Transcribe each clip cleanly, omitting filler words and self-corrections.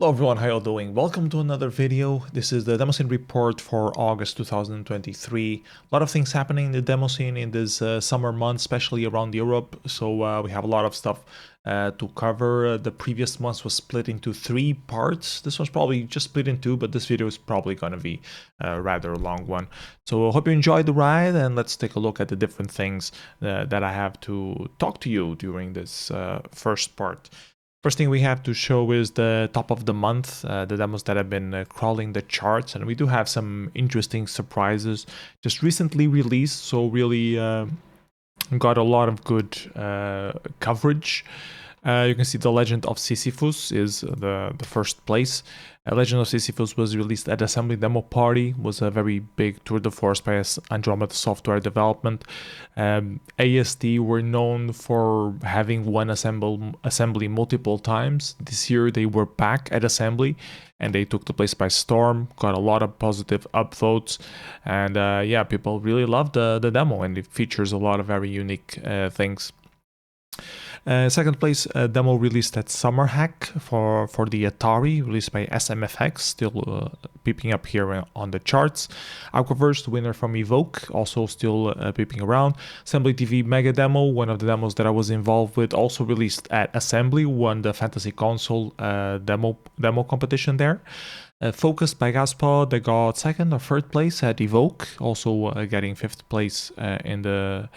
Hello everyone, how you doing? Welcome to another video. This is the Demoscene report for August 2023. A lot of things happening in the Demoscene in this summer month, especially around Europe. So we have a lot of stuff to cover. The previous month was split into 3 parts. This one's probably just split in 2, but this video is probably going to be a rather long one. So I hope you enjoyed the ride, and let's take a look at the different things that I have to talk to you during this first part. First thing we have to show is the top of the month, the demos that have been crawling the charts, and we do have some interesting surprises just recently released, so really got a lot of good coverage. You can see the Legend of Sisyphus is the first place. Legend of Sisyphus was released at Assembly Demo Party, was a very big tour de force by Andromeda Software Development. ASD were known for having won assembly multiple times. This year they were back at Assembly and they took the place by storm, got a lot of positive upvotes, and yeah, people really loved the demo, and it features a lot of very unique things. Second place, demo released at Summer Hack for the Atari, released by SMFX, still peeping up here on the charts. Aquaverse, winner from Evoke, also still peeping around. Assembly TV Mega Demo, one of the demos that I was involved with, also released at Assembly, won the Fantasy Console demo competition there. Focused by Gaspa, they got second or third place at Evoke, also getting 5th place in the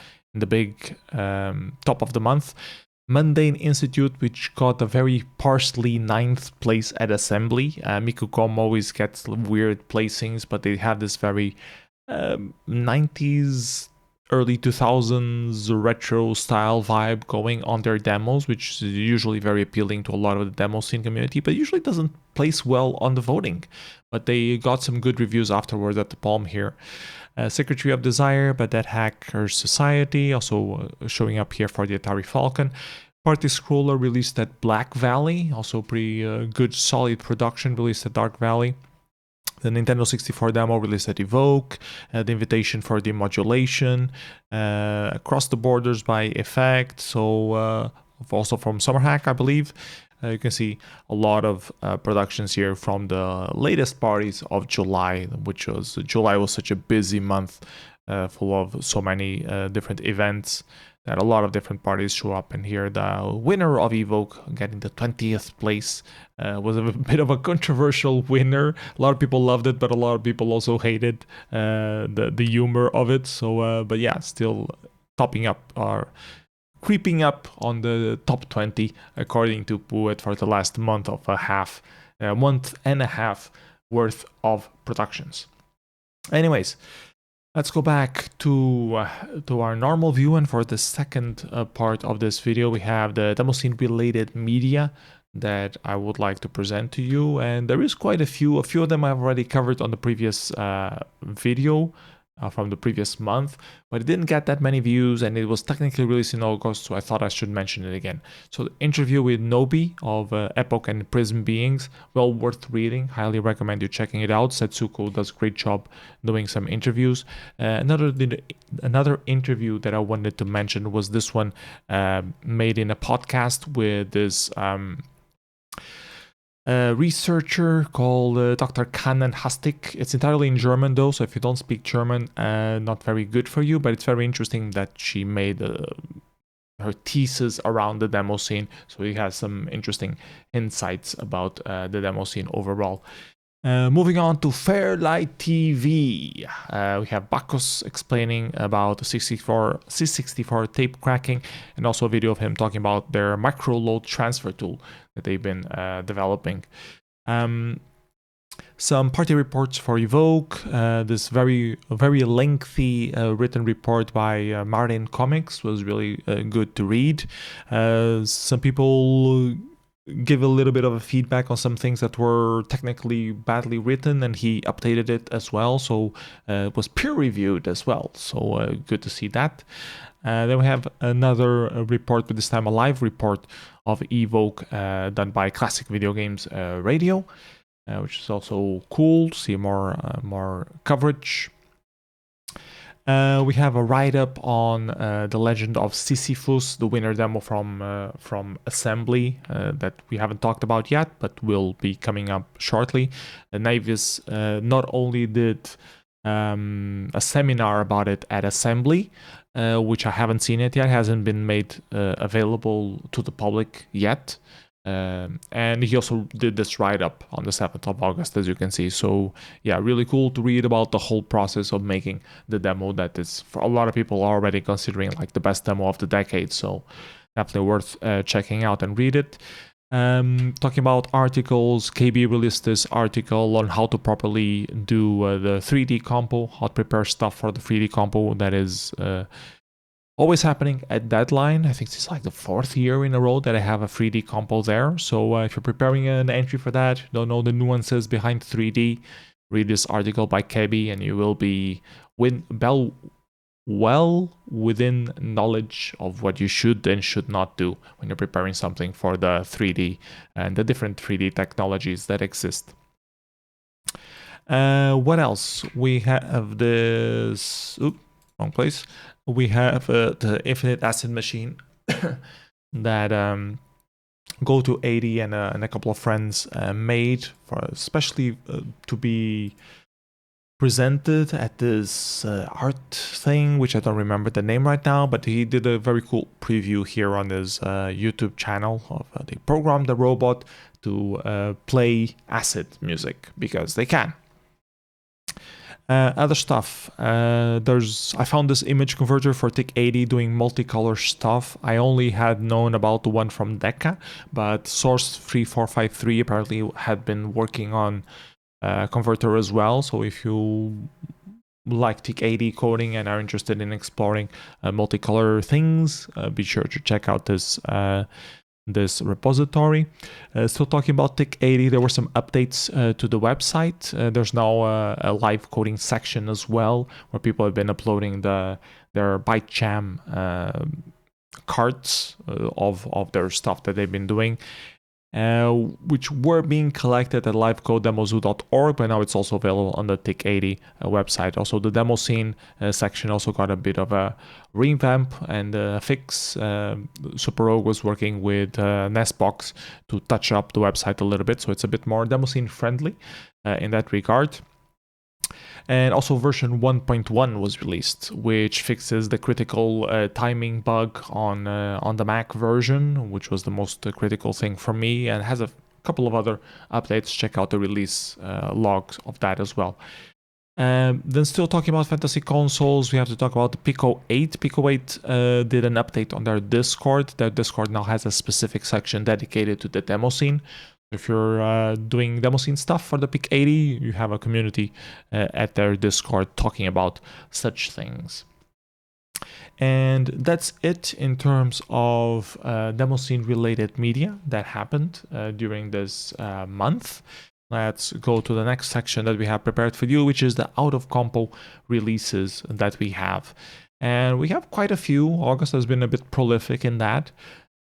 big top of the month. Mundane Institute, which got a very partially 9th place at Assembly. Mikukom always gets weird placings, but they have this very 90s, early 2000s retro style vibe going on their demos, which is usually very appealing to a lot of the demo scene community, but usually doesn't place well on the voting. But they got some good reviews afterwards at the Palm here. Secretary of Desire by Dead Hacker Society, also showing up here for the Atari Falcon. Party Scroller released at Black Valley, also pretty good solid production released at Dark Valley. The Nintendo 64 demo released at Evoke, the invitation for Demodulation, Across the Borders by Effect, so also from Summer Hack, I believe. You can see a lot of productions here from the latest parties of July, July was such a busy month, full of so many different events that a lot of different parties show up. And here the winner of Evoke, getting the 20th place, was a bit of a controversial winner. A lot of people loved it, but a lot of people also hated the humor of it. So, but yeah, still topping up our creeping up on the top 20 according to Poet for the last month and a half worth of productions. Anyways, let's go back to our normal view, and for the second part of this video we have the Demoscene related media that I would like to present to you, and there is quite a few of them I've already covered on the previous video from the previous month, but it didn't get that many views, and it was technically released in August, so I thought I should mention it again. So the interview with Noby of Epoch and Prismbeings, well worth reading, highly recommend you checking it out. Setsuko does a great job doing some interviews. Another interview that I wanted to mention was this one made in a podcast with this researcher called Dr. Canan Hastik. It's entirely in German though, so if you don't speak German, not very good for you, but it's very interesting that she made her thesis around the demo scene, so he has some interesting insights about the demo scene overall. Moving on to FairLight TV, we have Bacchus explaining about the C64 tape cracking, and also a video of him talking about their Microload transfer tool that they've been developing. Some party reports for Evoke, this very lengthy written report by Martin Comics was really good to read. Some people give a little bit of a feedback on some things that were technically badly written, and he updated it as well, so it was peer reviewed as well, so good to see that. Then we have another report, but this time a live report of Evoke done by Classic Videogames Radio, which is also cool to see more coverage. We have a write-up on the Legend of Sisyphus, the winner demo from Assembly that we haven't talked about yet, but will be coming up shortly. Navis not only did a seminar about it at Assembly, which I haven't seen it yet, hasn't been made available to the public yet. And he also did this write-up on the 7th of August, as you can see. So yeah, really cool to read about the whole process of making the demo that is, for a lot of people, already considering like the best demo of the decade. So definitely worth checking out and read it. Talking about articles, KB released this article on how to properly do the 3D compo, how to prepare stuff for the 3D compo that is always happening at Deadline. I think it's like the 4th year in a row that I have a 3D compo there. So if you're preparing an entry for that, don't know the nuances behind 3D, read this article by KB and you will be well within knowledge of what you should and should not do when you're preparing something for the 3D and the different 3D technologies that exist. What else? We have this... Oops, wrong place. We have the infinite acid machine that Go to 80 and a couple of friends made for especially to be presented at this art thing, which I don't remember the name right now, but he did a very cool preview here on his YouTube channel of they programmed the robot to play acid music because they can. Other stuff, I found this image converter for TIC80 doing multicolor stuff. I only had known about the one from Deca, but Source 3453 apparently had been working on converter as well. So if you like TIC80 coding and are interested in exploring multicolor things, be sure to check out this repository. Still talking about TIC80, there were some updates to the website. There's now a live coding section as well, where people have been uploading their ByteJam cards of their stuff that they've been doing, which were being collected at livecodemozoo.org, but now it's also available on the TIC80 website. Also, the Demoscene section also got a bit of a revamp and fix. SuperRogue was working with Nestbox to touch up the website a little bit, so it's a bit more Demoscene friendly in that regard. And also version 1.1 was released, which fixes the critical timing bug on the Mac version, which was the most critical thing for me, and has a couple of other updates. Check out the release logs of that as well. Then still talking about fantasy consoles, we have to talk about the Pico 8. Pico 8 did an update on their Discord. Their Discord now has a specific section dedicated to the Demoscene. If you're doing Demoscene stuff for the PIC 80, you have a community at their Discord talking about such things. And that's it in terms of Demoscene related media that happened during this month. Let's go to the next section that we have prepared for you, which is the out of compo releases that we have. And we have quite a few. August has been a bit prolific in that.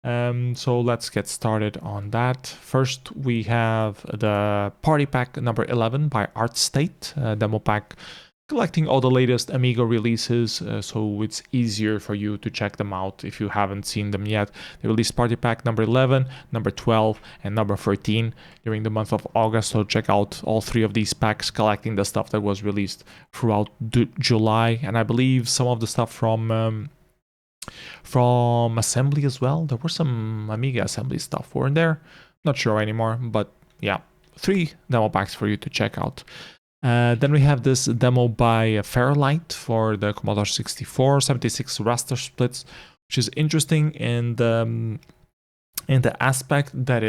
So let's get started on that. First, we have the Party Pack number 11 by Artstate, demo pack collecting all the latest Amiga releases, so it's easier for you to check them out if you haven't seen them yet. They released Party Pack number 11, number 12, and number 13 during the month of August, so check out all three of these packs collecting the stuff that was released throughout July, and I believe some of the stuff from Assembly as well. There were some Amiga Assembly stuff, weren't there? Not sure anymore, but yeah, 3 demo packs for you to check out. Then we have this demo by FairLight for the Commodore 64, 76 raster splits, which is interesting in the aspect that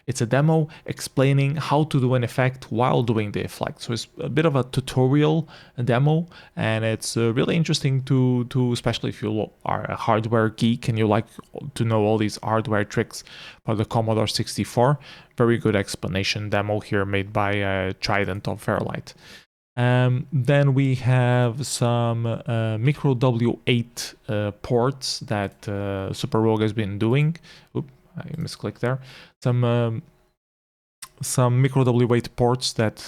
it's a demo explaining how to do an effect while doing the effect. So it's a bit of a tutorial demo, and it's really interesting to especially if you are a hardware geek and you like to know all these hardware tricks for the Commodore 64. Very good explanation demo here made by Trident of FairLight. Then we have some micro W8 ports that SuperRogue has been doing. Oops, I misclicked there. Some some micro W8 ports that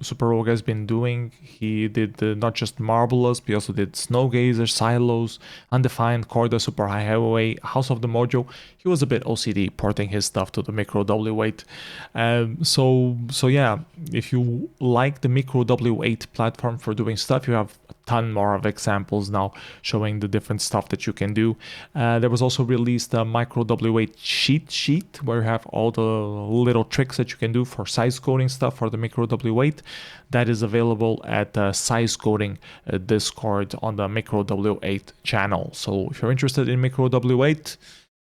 Super Rogue has been doing. He did not just Marvelous, but he also did Snowgazer, Silos, Undefined, Corda, Super High Highway, House of the Mojo. He was a bit OCD porting his stuff to the micro W8. So yeah, if you like the micro W8 platform for doing stuff, you have a ton more of examples now showing the different stuff that you can do. There was also released a micro W8 cheat sheet where you have all the little tricks that you can do for size coding stuff for the micro W8. That is available at size coding Discord on the micro W8 channel. So if you're interested in micro W8,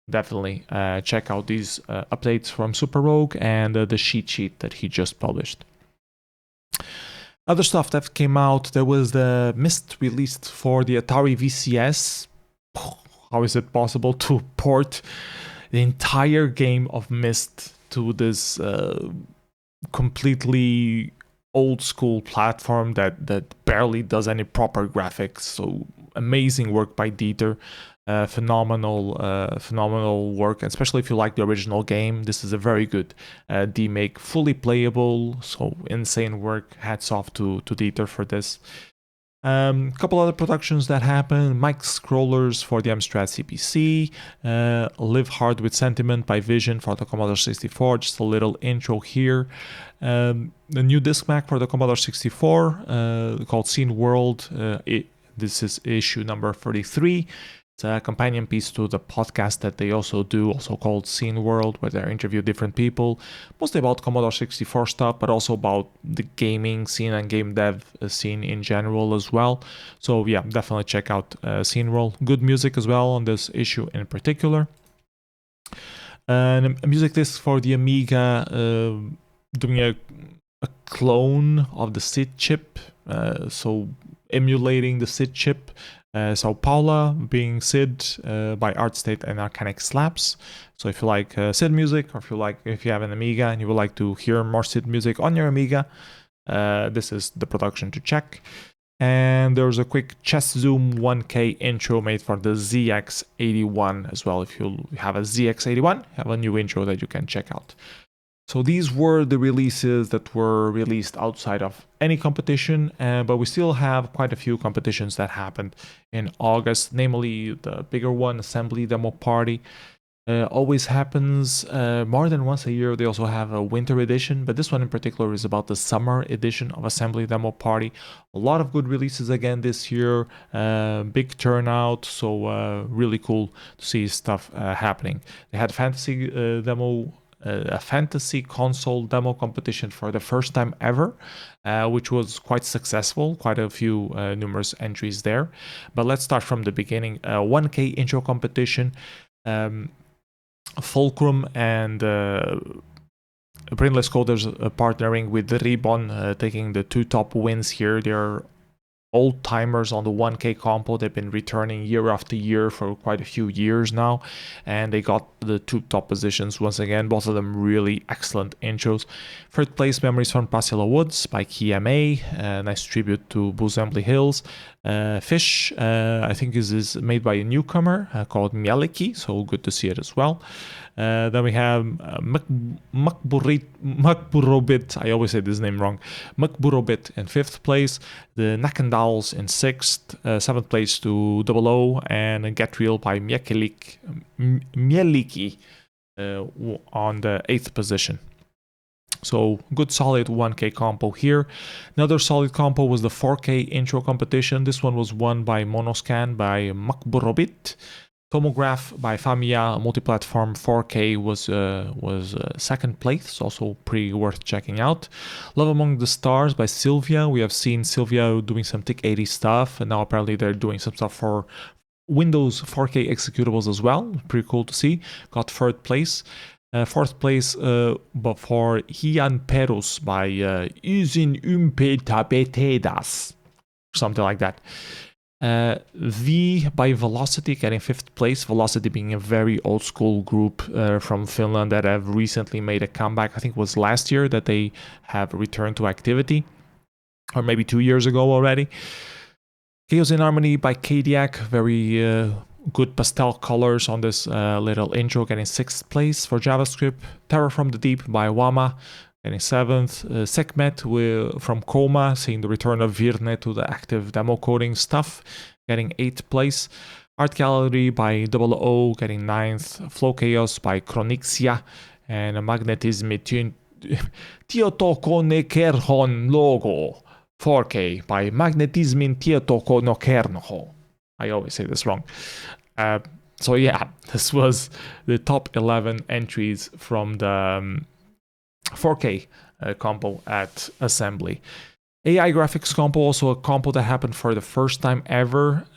definitely check out these updates from Super Rogue and the cheat sheet that he just published. Other stuff that came out, there was the Myst released for the Atari VCS. How is it possible to port the entire game of Myst to this completely old school platform that barely does any proper graphics? So amazing work by Dieter. Phenomenal work, especially if you like the original game. This is a very good demake, fully playable, so insane work. Hats off to Dieter for this. Couple other productions that happened: Mike Scrollers for the Amstrad CPC, Live Hard with Sentiment by Vision for the Commodore 64, just a little intro here. The new disc Mac for the Commodore 64 called Scene World. This is issue number 33. It's a companion piece to the podcast that they also do, also called Scene World, where they interview different people, mostly about Commodore 64 stuff, but also about the gaming scene and game dev scene in general as well. So yeah, definitely check out Scene World. Good music as well on this issue in particular. And a music disc for the Amiga, doing a clone of the SID chip, so emulating the SID chip. So Paula being Sid by Artstate and Arcanic Slaps. So if you like Sid music, or if you have an Amiga and you would like to hear more Sid music on your Amiga, this is the production to check. And there's a quick Chess Zoom 1K intro made for the ZX81 as well. If you have a ZX81, you have a new intro that you can check out. So these were the releases that were released outside of any competition, but we still have quite a few competitions that happened in August, namely the bigger one, Assembly Demo Party. Always happens more than once a year. They also have a winter edition, but this one in particular is about the summer edition of Assembly Demo Party. A lot of good releases again this year, big turnout, so really cool to see stuff happening. They had fantasy a fantasy console demo competition for the first time ever, which was quite successful, quite a few numerous entries there. But let's start from the beginning. 1K intro competition. Fulcrum and Brainless Coders partnering with the Ribbon, taking the two top wins here. They're old timers on the 1K compo. They've been returning year after year for quite a few years now, and they got the two top positions once again. Both of them really excellent intros. Third place, Memories from Pasilla Woods by KMA, nice tribute to Boozembley Hills. Fish, I think is made by a newcomer called Mieliki, so good to see it as well. Then we have Makburobit, I always say this name wrong, Makburobit in 5th place, the Nakandals in 6th, 7th place to Double O, and Get Real by Mieliki on the 8th position. So good solid 1K compo here. Another solid compo was the 4K intro competition. This one was won by Monoscan by Makburobit. Tomograph by Famia, multi-platform 4K was second place, also pretty worth checking out. Love Among the Stars by Sylvia. We have seen Sylvia doing some TIC-80 stuff, and now apparently they're doing some stuff for Windows 4K executables as well. Pretty cool to see. Got third place. Fourth place but for Hian Perus by Usin Tabetedas, something like that. V by Velocity getting 5th place. Velocity being a very old school group from Finland that have recently made a comeback. I think it was last year that they have returned to activity, or maybe 2 years ago already. Chaos in Harmony by Kadiak, very good pastel colors on this little intro, getting 6th place for JavaScript. Terror from the Deep by Wama, getting 7th. Sekhmet from Coma, seeing the return of Virne to the active demo coding stuff, getting 8th place. Art Gallery by Double O, getting 9th. Flow Chaos by Chronixia, and Magnetism Tiotoko Nekerhon Logo 4K by Magnetism Tiotoko no Kernoho. I always say this wrong. So yeah, this was the top 11 entries from the 4K compo at Assembly. AI graphics compo, also a compo that happened for the first time ever,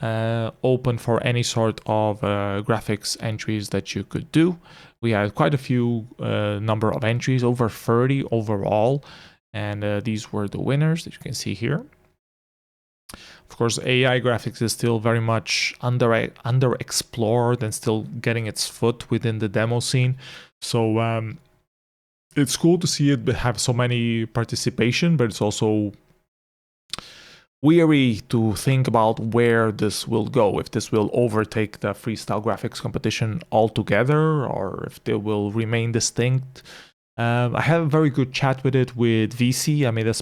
open for any sort of graphics entries that you could do. We had quite a few number of entries, over 30 overall, and these were the winners that you can see here. Of course, AI graphics is still very much underexplored and still getting its foot within the demo scene. So it's cool to see it have so many participation, but it's also weary to think about where this will go, if this will overtake the freestyle graphics competition altogether, or if they will remain distinct. I had a very good chat with it with VC. I made a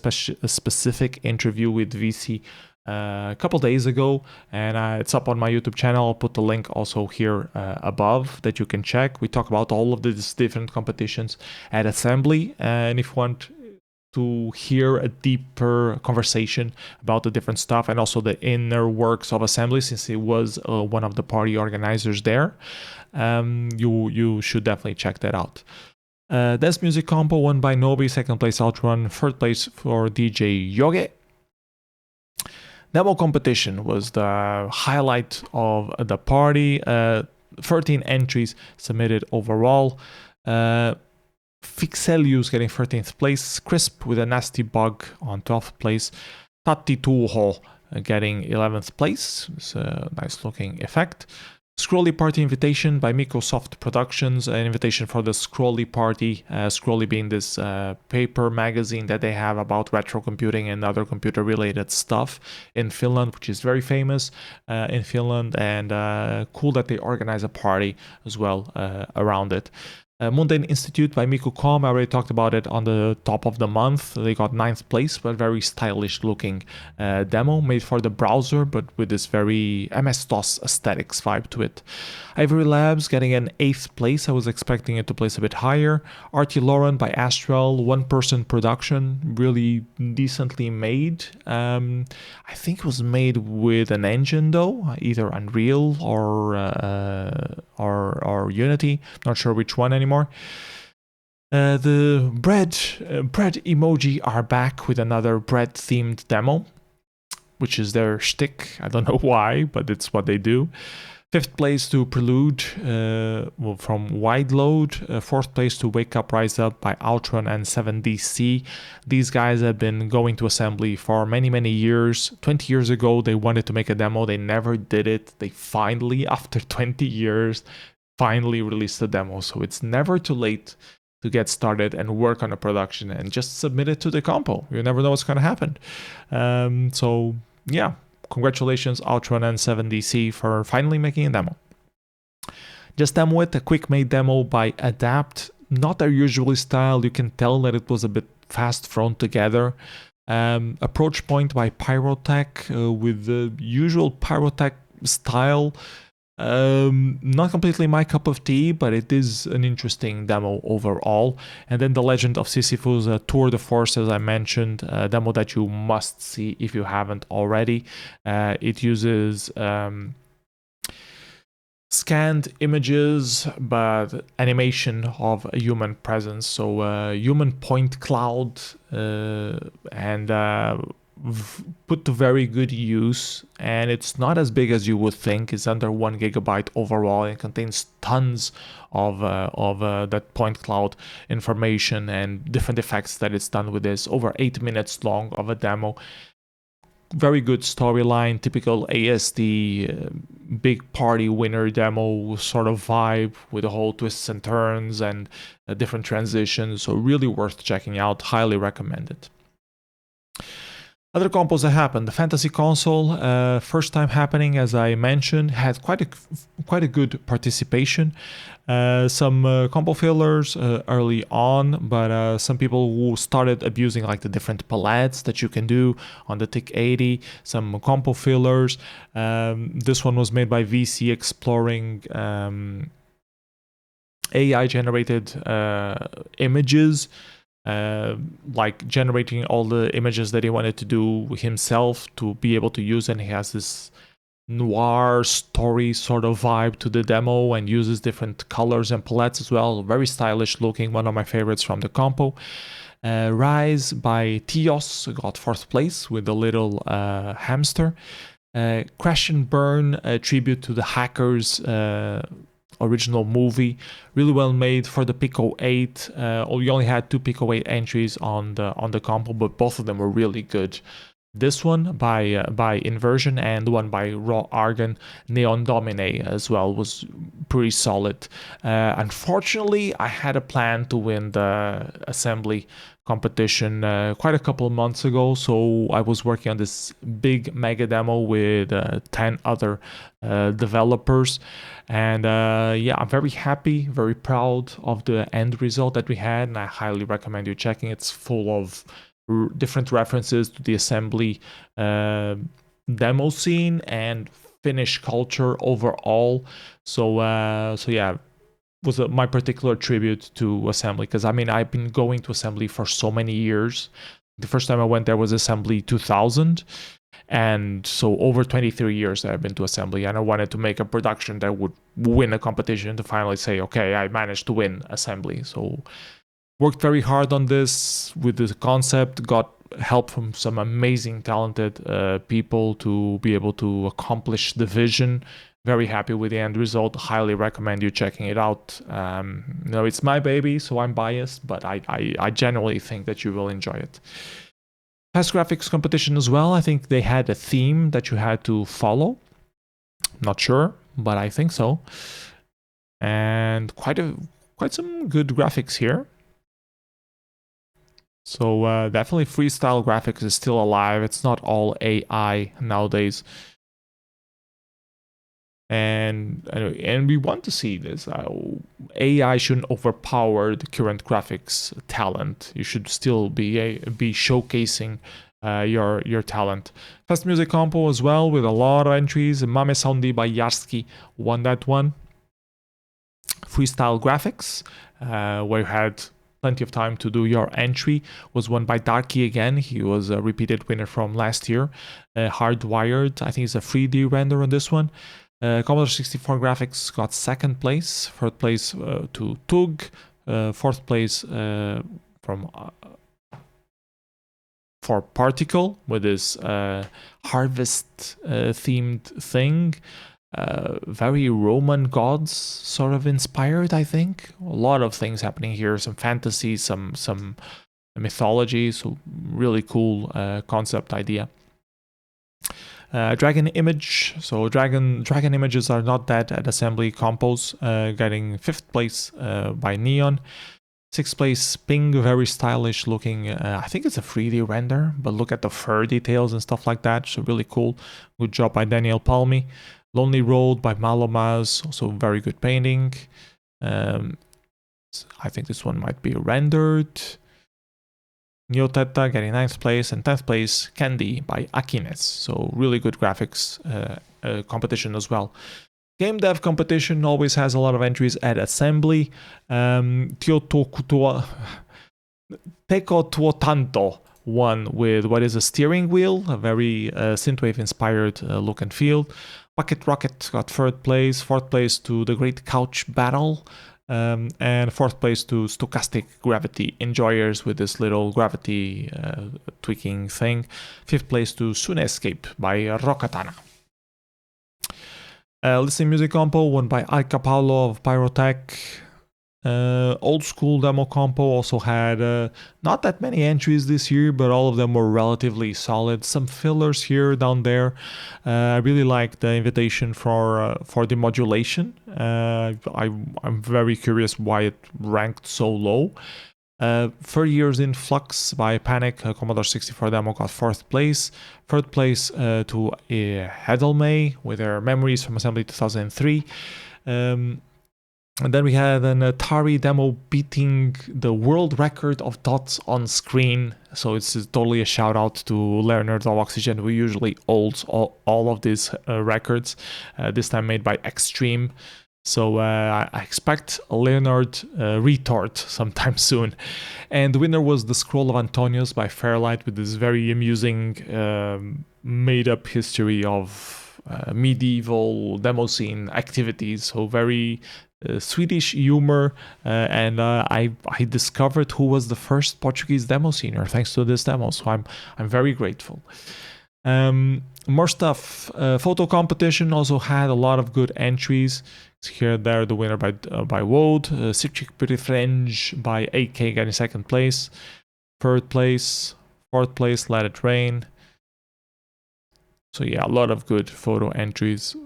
specific interview with VC a couple days ago, and it's up on my YouTube channel. I'll put the link also here above that you can check. We talk about all of these different competitions at Assembly, and if you want to hear a deeper conversation about the different stuff and also the inner works of Assembly, since he was one of the party organizers there, you should definitely check that out. Dance Music Compo won by Noby, 2nd place Outrun, 3rd place for DJ Yoge. Demo competition was the highlight of the party. 13 entries submitted overall. Fixelius getting 13th place, Crisp with a nasty bug on 12th place, Tatituho getting 11th place. It's a nice looking effect. Scrolly Party Invitation by Microsoft Productions, an invitation for the Scrolly Party, Scrolly being this paper magazine that they have about retro computing and other computer related stuff in Finland, which is very famous in Finland, and cool that they organize a party as well around it. Mundane Institute by Miku.com, I already talked about it on the top of the month. They got 9th place, but very stylish looking demo made for the browser, but with this very MS-DOS aesthetics vibe to it. Ivory Labs getting an 8th place. I was expecting it to place a bit higher. Artie Lauren by Astral, one-person production, really decently made. I think it was made with an engine though, either Unreal or Unity. Not sure which one anymore. The bread emoji are back with another bread themed demo, which is their shtick. I don't know why, but it's what they do. 5th place to Prelude from Wide Load. 4th place to Wake Up Rise Up by Outrun and 7DC. These guys have been going to Assembly for many years. 20 years ago they wanted to make a demo, they never did it. They finally, after 20 years, finally released a demo. So it's never too late to get started and work on a production and just submit it to the compo. You never know what's going to happen. So yeah, congratulations Outrun and 7DC for finally making a demo. Just Demo It, a quick made demo by Adapt. Not their usual style. You can tell that it was a bit fast thrown together. Approach Point by Pyrotech with the usual Pyrotech style. Not completely my cup of tea, but it is an interesting demo overall. And then the Legend of Sisyphus, Tour de Force, as I mentioned, a demo that you must see if you haven't already. It uses scanned images, but animation of a human presence. So human point cloud and put to very good use, and it's not as big as you would think. It's under 1 GB overall and contains tons of that point cloud information and different effects that it's done with this. Over 8 minutes long of a demo. Very good storyline, typical ASD big party winner demo sort of vibe with the whole twists and turns and different transitions. So really worth checking out, highly recommended. Other compos that happened. The Fantasy console, first time happening, as I mentioned, had quite a good participation. Some compo fillers early on, but some people who started abusing like the different palettes that you can do on the TIC 80. Some compo fillers. This one was made by VC exploring AI generated images. Like generating all the images that he wanted to do himself to be able to use, and he has this noir story sort of vibe to the demo and uses different colors and palettes as well. Very stylish looking, one of my favorites from the compo. Rise by Tios got 4th place with a little hamster. Crash and Burn, a tribute to the hackers original movie, really well made for the Pico 8. We only had 2 Pico 8 entries on the compo, but both of them were really good. This one by Inversion and the one by Raw Argon Neon Domine as well was pretty solid. Unfortunately, I had a plan to win the assembly competition quite a couple of months ago, so I was working on this big mega demo with 10 other developers, and yeah, I'm very happy, very proud of the end result that we had, and I highly recommend you checking. It's full of different references to the assembly demo scene and Finnish culture overall. So yeah, was my particular tribute to assembly, because I mean, I've been going to assembly for so many years. The first time I went there was assembly 2000, and so over 23 years I've been to assembly, and I wanted to make a production that would win a competition to finally say, okay, I managed to win assembly. So worked very hard on this with the concept, got help from some amazing talented people to be able to accomplish the vision. Very happy with the end result. Highly recommend you checking it out. It's my baby, so I'm biased, but I genuinely think that you will enjoy it. Fast graphics competition as well. I think they had a theme that you had to follow. Not sure, but I think so. And quite some good graphics here. So definitely freestyle graphics is still alive. It's not all AI nowadays. And we want to see this. AI shouldn't overpower the current graphics talent. You should still be showcasing your talent. Fast music compo as well with a lot of entries. Mame Soundi by Yarsky won that one. Freestyle graphics, where you had plenty of time to do your entry, was won by Darky again. He was a repeated winner from last year. Hardwired, I think it's a 3D render on this one. Commodore 64 graphics got 2nd place, 3rd place to Tug, 4th place for Particle with this harvest themed thing. Very Roman gods sort of inspired, I think. A lot of things happening here, some fantasy, some mythology, so really cool concept idea. Dragon image, so dragon images are not dead at assembly compos, getting 5th place by Neon. 6th place Ping, very stylish looking. I think it's a 3D render, but look at the fur details and stuff like that, so really cool. Good job by Daniel Palmy. Lonely Road by Malomaz, also very good painting. I think this one might be rendered. Neoteta getting 9th place, and 10th place Candy by Akines. So really good graphics competition as well. Game dev competition always has a lot of entries at assembly. Teko Tuotanto won with what is a steering wheel, a very synthwave inspired look and feel. Bucket Rocket got 3rd place, 4th place to The Great Couch Battle, and 4th place to Stochastic Gravity Enjoyers with this little gravity tweaking thing. 5th place to Sunescape by Rokatana. Listening music compo won by Alca Paolo of Pyrotech. Old school demo compo also had not that many entries this year, but all of them were relatively solid. Some fillers here, down there. I really like the invitation for Demodulation. I'm very curious why it ranked so low. 30 Years in Flux by Panic, Commodore 64 demo, got 4th place. 3rd place to Hedelmay with their Memories from Assembly 2003. And then we had an Atari demo beating the world record of dots on screen. So it's totally a shout out to Leonard of Oxygen, who usually holds all of these records, this time made by Extreme. So I expect a Leonard retort sometime soon. And the winner was The Scroll of Antonius by FairLight, with this very amusing made-up history of medieval Demoscene activities. So very Swedish humor, and I discovered who was the first Portuguese Demoscener thanks to this demo. So I'm very grateful. More stuff. Photo competition also had a lot of good entries. Here there the winner by Woad, Sitchik Pretty Fringe by AK getting 2nd place, 3rd place, 4th place Let It Rain. So yeah, a lot of good photo entries.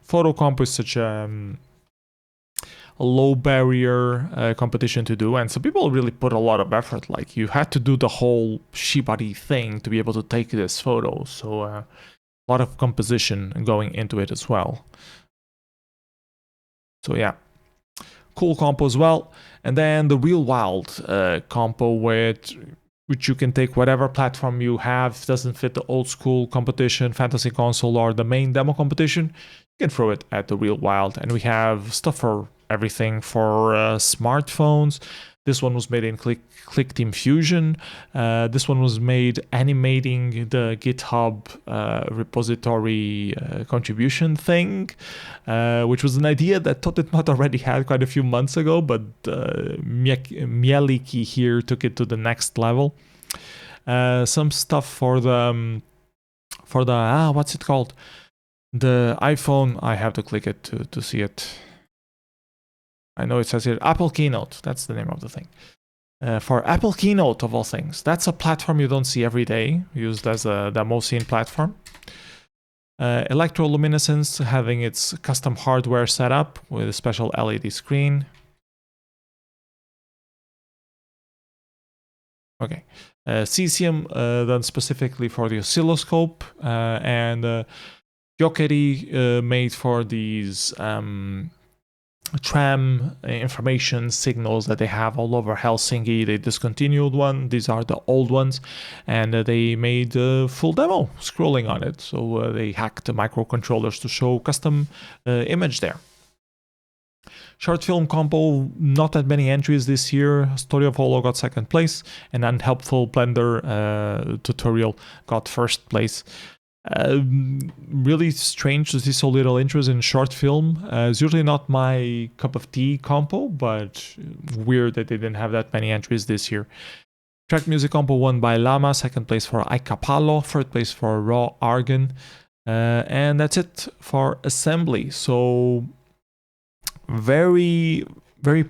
Photo comp is such a low barrier competition to do, and so people really put a lot of effort. Like, you had to do the whole Shibari thing to be able to take this photo, so a lot of composition going into it as well. So yeah, cool compo as well. And then the Real Wild compo, which you can take whatever platform you have. If it doesn't fit the old school competition, fantasy console, or the main demo competition, you can throw it at the Real Wild. And we have stuff for everything for smartphones. This one was made in Click Team Fusion. This one was made animating the GitHub repository contribution thing, which was an idea that Totitmat already had quite a few months ago, but Mieliki here took it to the next level. Some stuff for the what's it called? The iPhone. I have to click it to see it. I know it says here Apple Keynote. That's the name of the thing. For Apple Keynote, of all things. That's a platform you don't see every day, used as a Demoscene platform. Electroluminescence having its custom hardware set up with a special LED screen. Okay. Cesium done specifically for the oscilloscope, and Yokeri made for these tram information signals that they have all over Helsinki. They discontinued one. These are the old ones, and they made a full demo scrolling on it. So they hacked the microcontrollers to show custom image there. Short film compo, not that many entries this year. Story of Holo got 2nd place, and Unhelpful Blender tutorial got 1st place. Really strange to see so little interest in short film. It's usually not my cup of tea compo, but weird that they didn't have that many entries this year. Track music compo won by Lama, 2nd place for Aikapalo, 3rd place for Raw Argon, and that's it for assembly. So very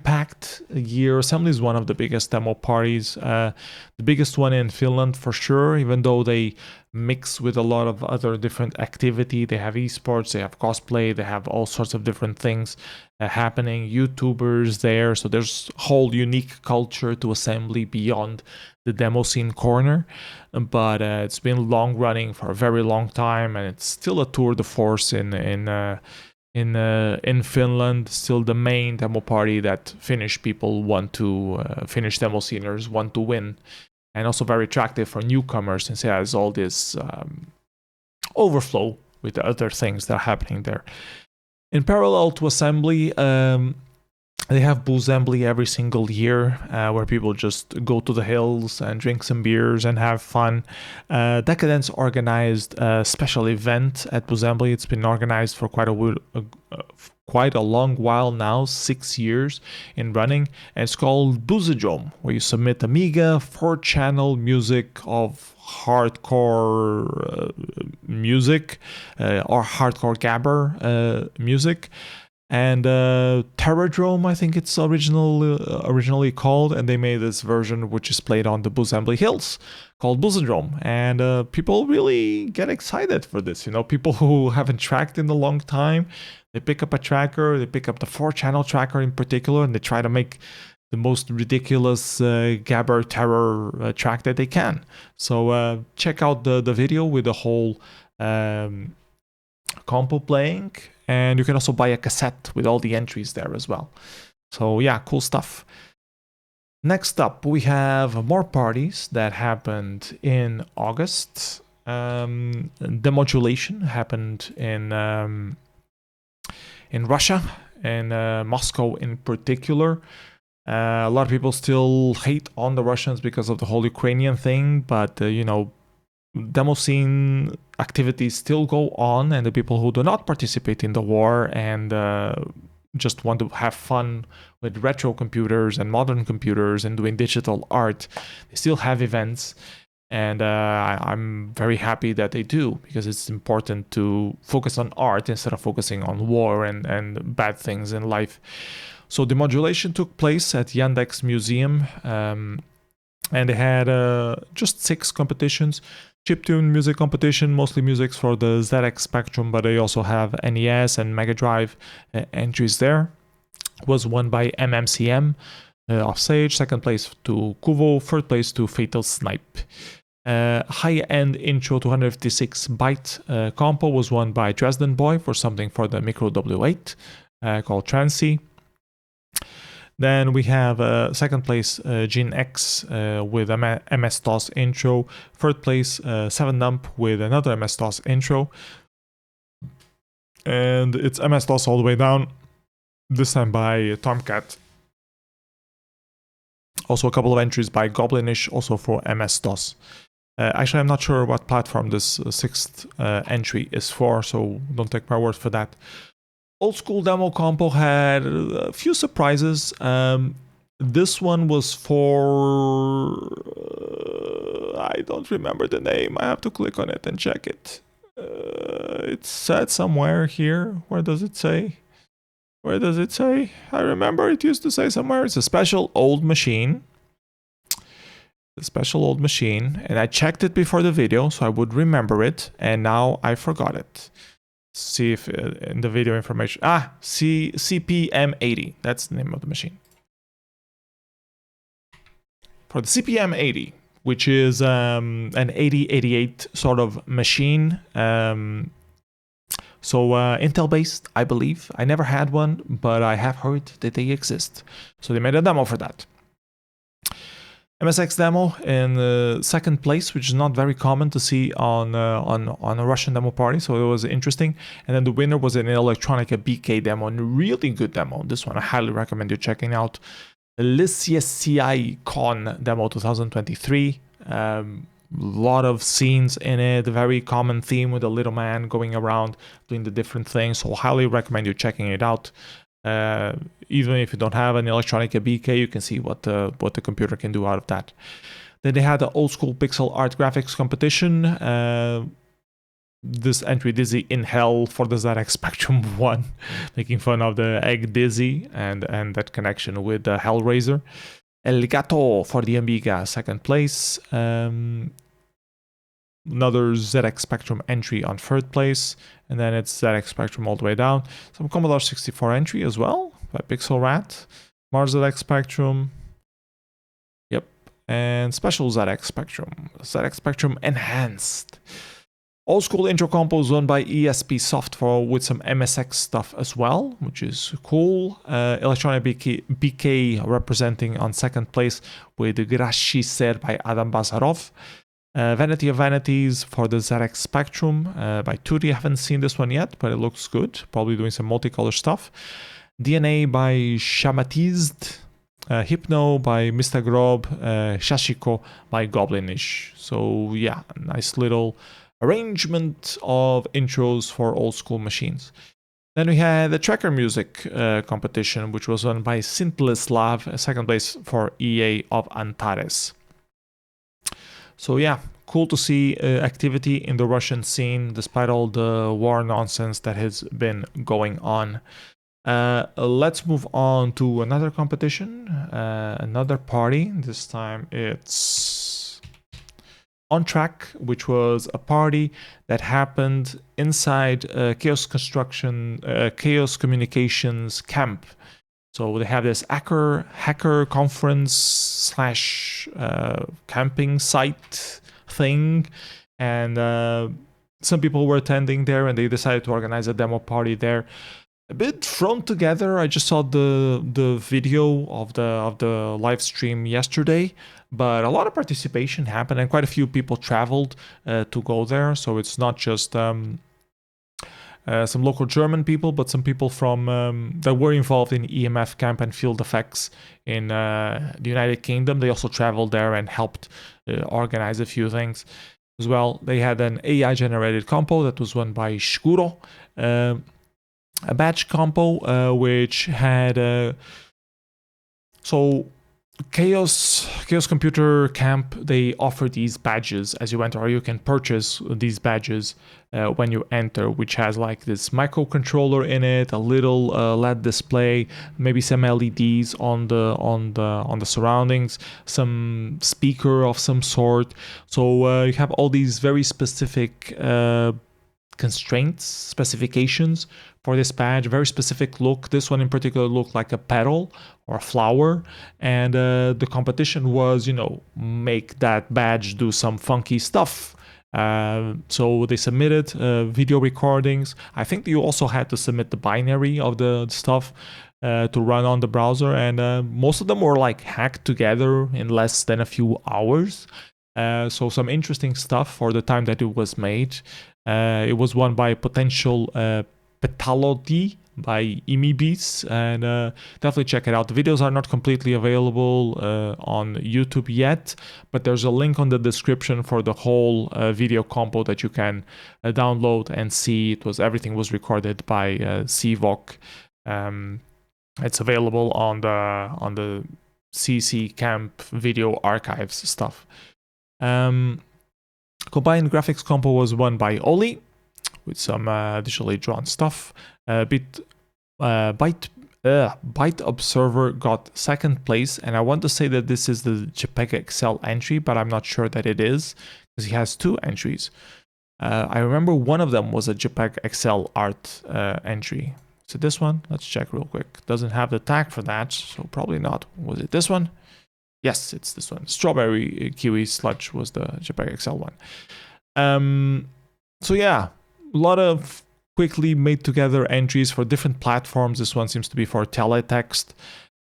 packed year. Assembly is one of the biggest demo parties, the biggest one in Finland for sure, even though they mix with a lot of other different activity. They have esports, they have cosplay, they have all sorts of different things happening, YouTubers there, so there's a whole unique culture to Assembly beyond the Demoscene corner. But it's been long running for a very long time, and it's still a tour de force in Finland. Still the main demo party that Finnish people want to, Finnish Demosceners want to win, and also very attractive for newcomers since it has all this overflow with the other things that are happening there. In parallel to Assembly, they have Boozembly every single year, where people just go to the hills and drink some beers and have fun. Decadence organized a special event at Boozembly. It's been organized for quite a long while now, 6 years in running, and it's called Boozadrome, where you submit Amiga 4-channel music of hardcore music or hardcore gabber music. And Terradrome, I think it's originally called, and they made this version which is played on the Boozembly Hills called Boozadrome, and people really get excited for this. You know, people who haven't tracked in a long time, they pick up a tracker, they pick up the 4-channel tracker in particular, and they try to make the most ridiculous Gabber terror track that they can. So check out the video with the whole compo playing, and you can also buy a cassette with all the entries there as well. So yeah, cool stuff. Next up, we have more parties that happened in August. Demodulation happened in Russia, in Moscow in particular. A lot of people still hate on the Russians because of the whole Ukrainian thing, but you know, Demoscene activities still go on, and the people who do not participate in the war and just want to have fun with retro computers and modern computers and doing digital art, they still have events, and I'm very happy that they do, because it's important to focus on art instead of focusing on war and bad things in life. So Demodulation took place at Yandex Museum, and they had just 6 competitions. Chiptune music competition, mostly musics for the ZX Spectrum, but they also have NES and Mega Drive entries there. Was won by MMCM of Sage, second place to Kuvo, third place to Fatal Snipe. High-end intro 256 byte compo was won by Dresden Boy for something for the Micro W8 called Transy. Then we have second place Gene X with MS-DOS intro. Third place 7dump with another MS-DOS intro. And it's MS-DOS all the way down, this time by Tomcat. Also a couple of entries by Goblinish, also for MS-DOS. Actually, I'm not sure what platform this 6th entry is for, so don't take my word for that. Old School Demo Compo had a few surprises. This one was for... I don't remember the name. I have to click on it and check it. It's said somewhere here. Where does it say? Where does it say? I remember it used to say somewhere. It's a special old machine. A special old machine. And I checked it before the video, so I would remember it. And now I forgot it. See if in the video information. CPM80. That's the name of the machine. For the CPM80, which is an 8088 sort of machine. So Intel based, I believe. I never had one, but I have heard that they exist. So they made a demo for that. MSX demo in second place, which is not very common to see on a Russian demo party, so it was interesting. And then the winner was an Electronica BK demo, and a really good demo. This one I highly recommend you checking out. LCSCI Con demo 2023. Lot of scenes in it, very common theme with a little man going around doing the different things, so highly recommend you checking it out. Even if you don't have an Electronica BK, you can see what the computer can do out of that. Then they had the old school pixel art graphics competition. This entry Dizzy in Hell for the ZX Spectrum 1, making fun of the egg Dizzy and that connection with the Hellraiser. El Gato for the Amiga, second place. Another ZX Spectrum entry on third place, and then it's ZX Spectrum all the way down. Some Commodore 64 entry as well by Pixel Rat, Mars ZX Spectrum, yep, and Special ZX Spectrum, ZX Spectrum Enhanced. Old School Intro Compos won by ESP Soft with some MSX stuff as well, which is cool. Electronic BK representing on second place with Grashi Ser by Adam Bazarov. Vanity of Vanities for the ZX Spectrum by 2D. I haven't seen this one yet, but it looks good. Probably doing some multicolor stuff. DNA by Shamatized. Hypno by Mr. Grob. Shashiko by Goblinish. So yeah, nice little arrangement of intros for old school machines. Then we had the tracker music competition, which was won by Synthlislav, second place for EA of Antares. So yeah, cool to see activity in the Russian scene despite all the war nonsense that has been going on. Let's move on to another competition, another party. This time it's On Track, which was a party that happened inside Chaos Communications camp. So they have this hacker conference slash camping site thing, and some people were attending there, and they decided to organize a demo party there. A bit thrown together. I just saw the video of the live stream yesterday, but a lot of participation happened, and quite a few people traveled to go there. So it's not just some local German people, but some people from that were involved in EMF camp and field effects in the United Kingdom. They also traveled there and helped organize a few things as well. They had an AI generated compo that was won by Shkuro. A badge compo which had so Chaos Computer Camp, they offer these badges as you enter, or you can purchase these badges when you enter, which has like this microcontroller in it, a little LED display, maybe some LEDs on the surroundings, some speaker of some sort. So you have all these very specific constraints, specifications for this badge, very specific look. This one in particular looked like a petal or a flower, and the competition was, make that badge do some funky stuff. So they submitted video recordings. I think you also had to submit the binary of the stuff to run on the browser, and most of them were like hacked together in less than a few hours. So some interesting stuff for the time that it was made. It was won by Potential Petalody by Imibis, and definitely check it out. The videos are not completely available on YouTube yet, but there's a link on the description for the whole video compo that you can download and see. Everything was recorded by Evoke. It's available on the CC Camp video archives stuff. Combined graphics compo was won by Oli with some digitally drawn stuff. Byte Observer got second place, and I want to say that this is the JPEG XL entry, but I'm not sure that it is because he has two entries. I remember one of them was a JPEG XL art entry. Is it this one? Let's check real quick. Doesn't have the tag for that, so probably not. Was it this one? Yes, it's this one. Strawberry Kiwi Sludge was the JPEG XL one. So yeah, a lot of quickly made together entries for different platforms. This one seems to be for teletext.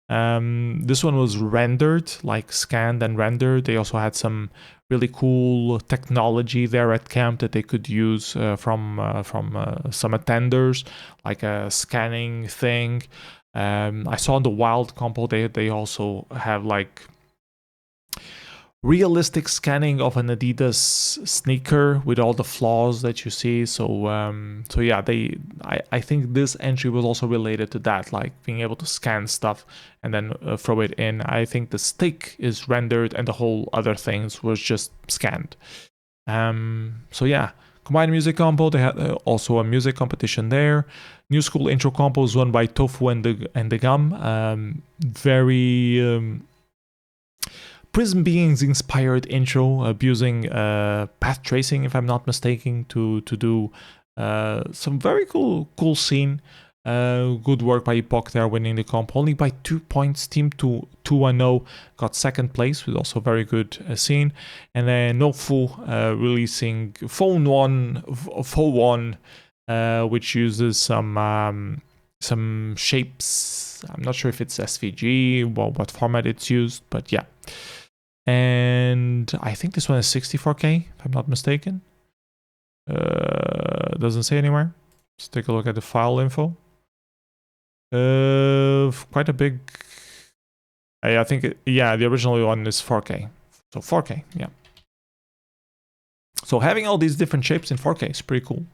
This one was rendered, like scanned and rendered. They also had some really cool technology there at camp that they could use from some attenders, like a scanning thing. I saw in the Wild compo they also have like realistic scanning of an Adidas sneaker with all the flaws that you see. So yeah, I think this entry was also related to that, like being able to scan stuff and then throw it in. I think the stick is rendered and the whole other things was just scanned. So yeah, combined music compo, they had also a music competition there. New school intro compo was won by Tofu and the Gum. Very Prismbeings inspired intro, abusing path tracing, if I'm not mistaken, to do some very cool scene. Good work by Epoch there, winning the comp only by 2 points. Team 210 got second place with also very good scene. And then Nofu releasing Phone 1, which uses some shapes. I'm not sure if it's SVG, what format it's used, but yeah. And I think this one is 64K, if I'm not mistaken. Doesn't say anywhere. Let's take a look at the file info. Quite a big. I think yeah, the original one is 4K. So 4K, yeah. So having all these different shapes in 4K is pretty cool.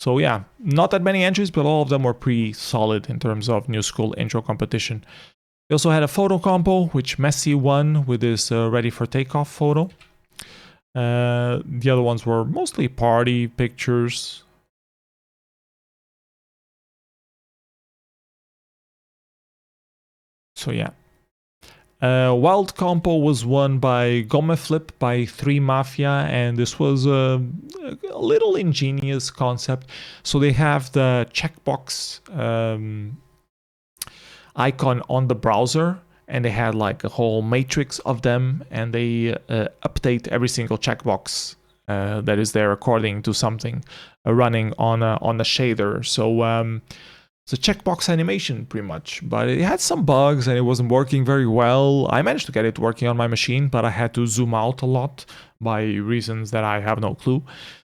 So yeah, not that many entries, but all of them were pretty solid in terms of new school intro competition. We also had a photo compo, which Messi won with his ready for takeoff photo. The other ones were mostly party pictures. So yeah. Wild compo was won by Gomeflip by 3 Mafia, and this was a little ingenious concept. So they have the checkbox icon on the browser, and they had like a whole matrix of them, and they update every single checkbox that is there according to something running on a shader. So it's a checkbox animation pretty much, but it had some bugs and it wasn't working very well. I managed to get it working on my machine, but I had to zoom out a lot by reasons that I have no clue.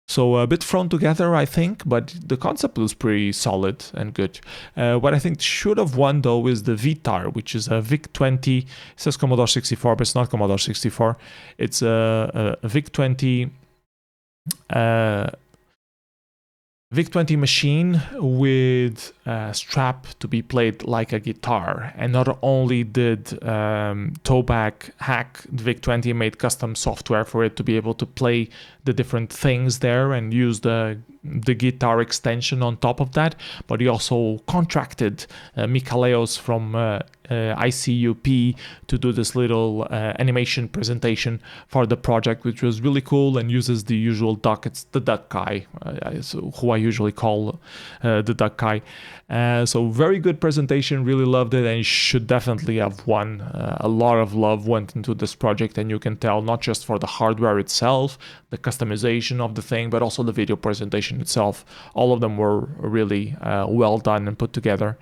So a bit thrown together, I think, but the concept was pretty solid and good. What I think should have won, though, is the VTAR, which is a VIC-20. It says Commodore 64, but it's not Commodore 64. It's a VIC-20 VIC-20 machine with a strap to be played like a guitar. And not only did Toback hack the VIC-20, made custom software for it to be able to play the different things there and use the guitar extension on top of that, but he also contracted Mikhaleos from ICUP to do this little animation presentation for the project, which was really cool and uses the usual duck. It's the duck guy, who I usually call the duck guy. So very good presentation, really loved it, and it should definitely have won. A lot of love went into this project, and you can tell not just for the hardware itself, the customization of the thing, but also the video presentation itself. All of them were really well done and put together.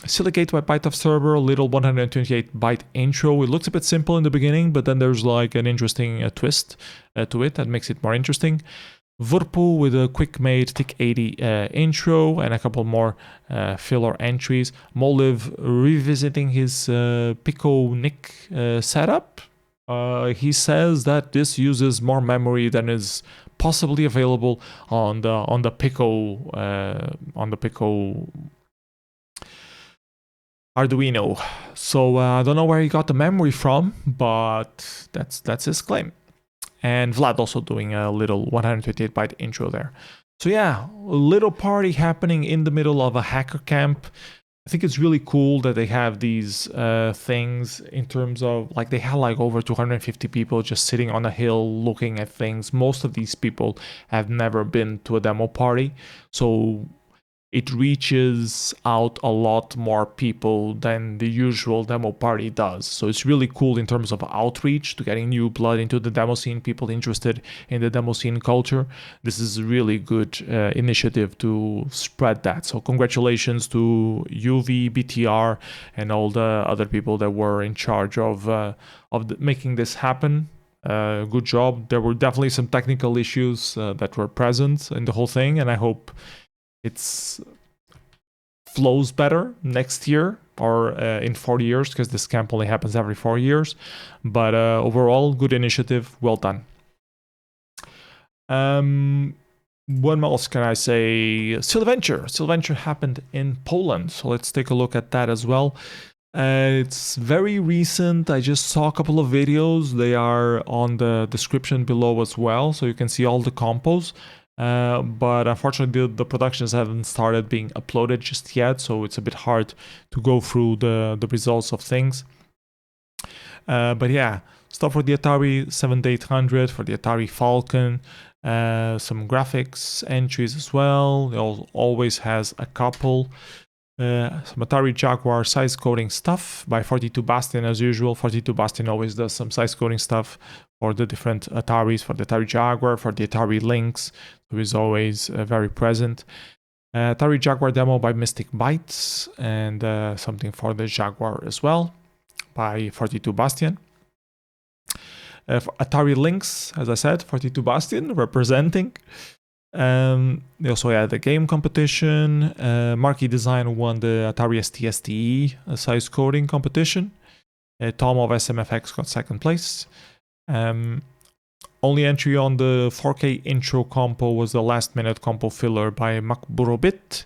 Silicate by byte of server, little 128 byte intro. It looks a bit simple in the beginning, but then there's like an interesting twist to it that makes it more interesting. Vurpu with a quick made TIC 80 intro and a couple more filler entries. Moliv revisiting his Pico Nick setup. He says that this uses more memory than is possibly available on the Pico Arduino. So I don't know where he got the memory from, but that's his claim. And Vlad also doing a little 128 byte intro there. So yeah, a little party happening in the middle of a hacker camp. I think it's really cool that they have these things in terms of, like, they had like over 250 people just sitting on a hill looking at things. Most of these people have never been to a demo party, so it reaches out a lot more people than the usual demo party does. So it's really cool in terms of outreach to getting new blood into the demo scene, people interested in the demo scene culture. This is a really good initiative to spread that. So congratulations to UV, BTR, and all the other people that were in charge of making this happen. Good job. There were definitely some technical issues that were present in the whole thing, and I hope it's flows better next year or in 4 years, because this camp only happens every 4 years. But overall, good initiative, well done. What else can I say? Sylventure happened in Poland, so let's take a look at that as well. It's very recent. I just saw a couple of videos. They are on the description below as well, so you can see all the compos. But unfortunately the productions haven't started being uploaded just yet, so it's a bit hard to go through the results of things. But yeah, stuff for the Atari 7800, for the Atari Falcon, some graphics entries as well. It always has a couple. Some Atari Jaguar size coding stuff by 42 Bastion as usual. 42 Bastion always does some size coding stuff for the different Ataris, for the Atari Jaguar, for the Atari Lynx, who is always very present. Atari Jaguar demo by Mystic Bytes, and something for the Jaguar as well by 42 Bastion. Atari Lynx, as I said, 42 Bastion representing. They also had the game competition. Marquee Design won the Atari ST-STE size coding competition. Tom of SMFX got second place. Only entry on the 4K intro compo was the last minute compo filler by Makburobit,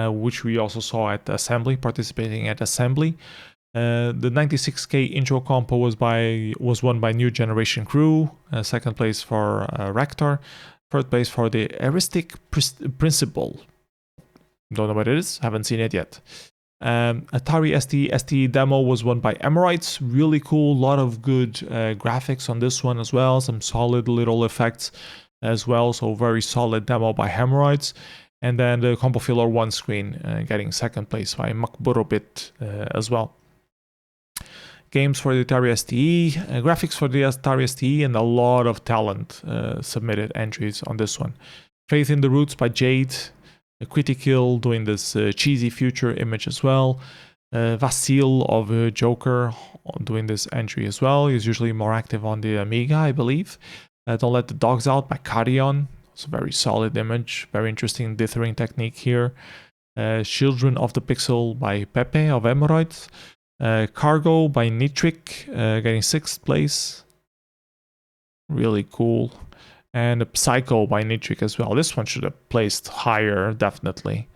which we also saw at Assembly, participating at Assembly. The 96K intro compo was won by New Generation Crew. Second place for Rector. Third place for the heuristic principle. Don't know what it is, haven't seen it yet. Atari ST demo was won by Emerites. Really cool, lot of good graphics on this one as well. Some solid little effects as well. So very solid demo by Hemorrhoids. And then the compo filler 1 screen getting second place by Makburobit as well. Games for the Atari STE, graphics for the Atari STE, and a lot of talent submitted entries on this one. Faith in the Roots by Jade, Critical doing this cheesy future image as well. Vasil of Joker doing this entry as well. He's usually more active on the Amiga, I believe. Don't Let the Dogs Out by Carrion. It's a very solid image, very interesting dithering technique here. Children of the Pixel by Pepe of Hemorrhoids. Cargo by Nitric, getting 6th place. Really cool. And Psycho by Nitric as well. This one should have placed higher, definitely.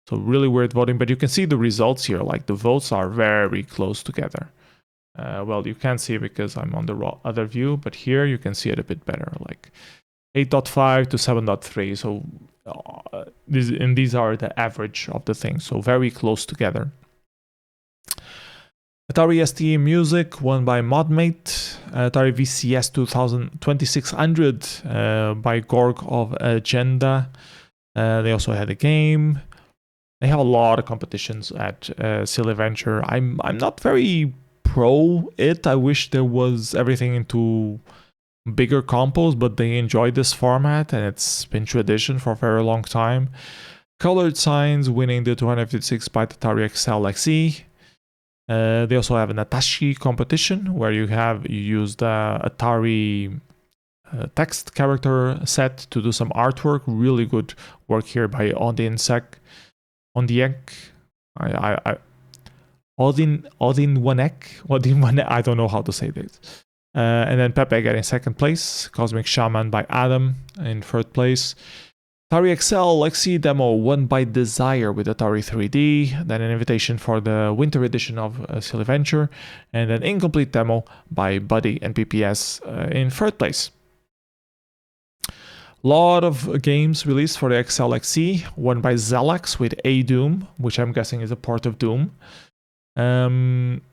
So really weird voting, but you can see the results here. Like the votes are very close together. Well, you can't see it because I'm on the other view, but here you can see it a bit better. Like 8.5 to 7.3. So these are the average of the things. So very close together. Atari ST Music won by Modmate. Atari VCS 2600 by Gorg of Agenda. They also had a game. They have a lot of competitions at Silly Venture. I'm not very pro it. I wish there was everything into bigger compos, but they enjoyed this format and it's been tradition for a very long time. Colored Signs winning the 256 by Atari XL XE. They also have an Atashi competition where you use the Atari text character set to do some artwork. Really good work here by Odin Wanek. I don't know how to say this. And then Pepe getting second place. Cosmic Shaman by Adam in third place. Atari XL XE demo won by Desire with Atari 3D, then an invitation for the winter edition of Silly Venture, and an incomplete demo by Buddy and PPS in third place. Lot of games released for the XL XE, one by Zelax with A Doom, which I'm guessing is a port of Doom. And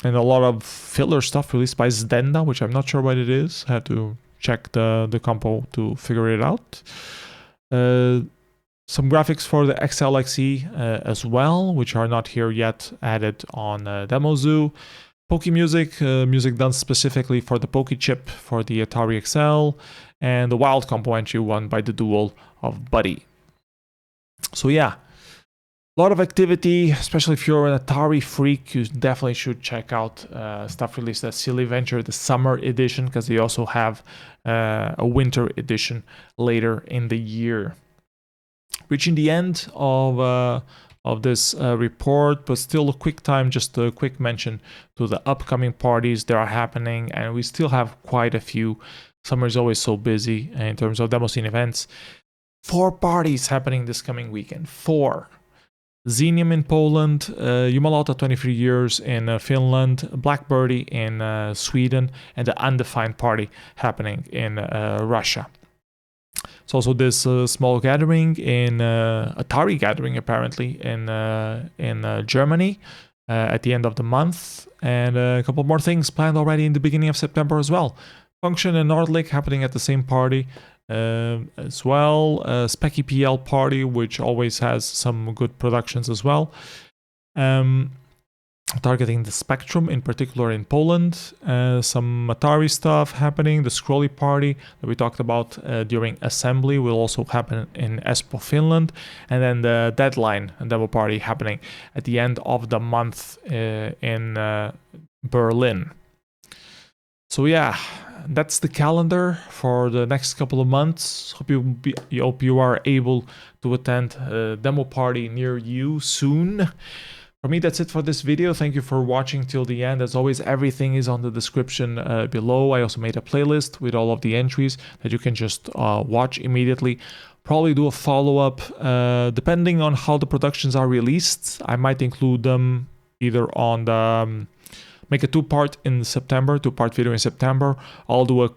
a lot of filler stuff released by Zdenda, which I'm not sure what it is. I had to check the compo to figure it out. Some graphics for the XL XE as well, which are not here yet, added on Demozoo. Poke Music, music done specifically for the Poke chip for the Atari XL, and the Wild compo entry won by the duel of Buddy. So yeah, a lot of activity, especially if you're an Atari freak. You definitely should check out stuff released at Silly Venture, the summer edition, because they also have a winter edition later in the year. Reaching the end of this report, but still a quick time, just a quick mention to the upcoming parties that are happening, and we still have quite a few. Summer is always so busy in terms of Demoscene events. 4 parties happening this coming weekend. 4. Xenium in Poland, Jumalauta 23 years in Finland, Blackbirdie in Sweden, and the Undefined Party happening in Russia. It's also this small gathering in Atari gathering apparently in Germany at the end of the month, and a couple more things planned already in the beginning of September as well. Function in Nordlic happening at the same party as well. Specky PL party, which always has some good productions as well. Targeting the Spectrum, in particular in Poland. Some Atari stuff happening. The Scrolly party that we talked about during assembly will also happen in Espoo, Finland. And then the Deadline demo party happening at the end of the month in Berlin. So yeah, that's the calendar for the next couple of months. Hope you are able to attend a demo party near you soon. For me, that's it for this video. Thank you for watching till the end. As always, everything is on the description below. I also made a playlist with all of the entries that you can just watch immediately. Probably do a follow-up depending on how the productions are released. I might include them either on the make a two-part in September, two-part video in September. I'll do a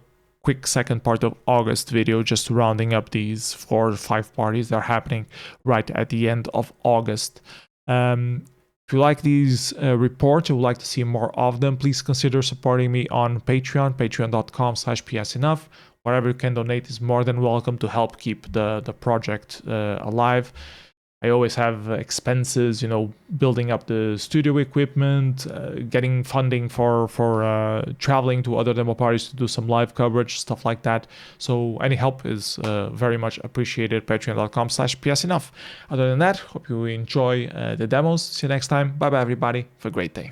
quick second part of August video, just rounding up these 4 or 5 parties that are happening right at the end of August. If you like these reports, you would like to see more of them, please consider supporting me on Patreon, patreon.com/psenough. Whatever you can donate is more than welcome to help keep the project alive. I always have expenses, building up the studio equipment, getting funding for traveling to other demo parties to do some live coverage, stuff like that. So any help is very much appreciated. Patreon.com/psenough. Other than that, hope you enjoy the demos. See you next time. Bye bye, everybody. Have a great day.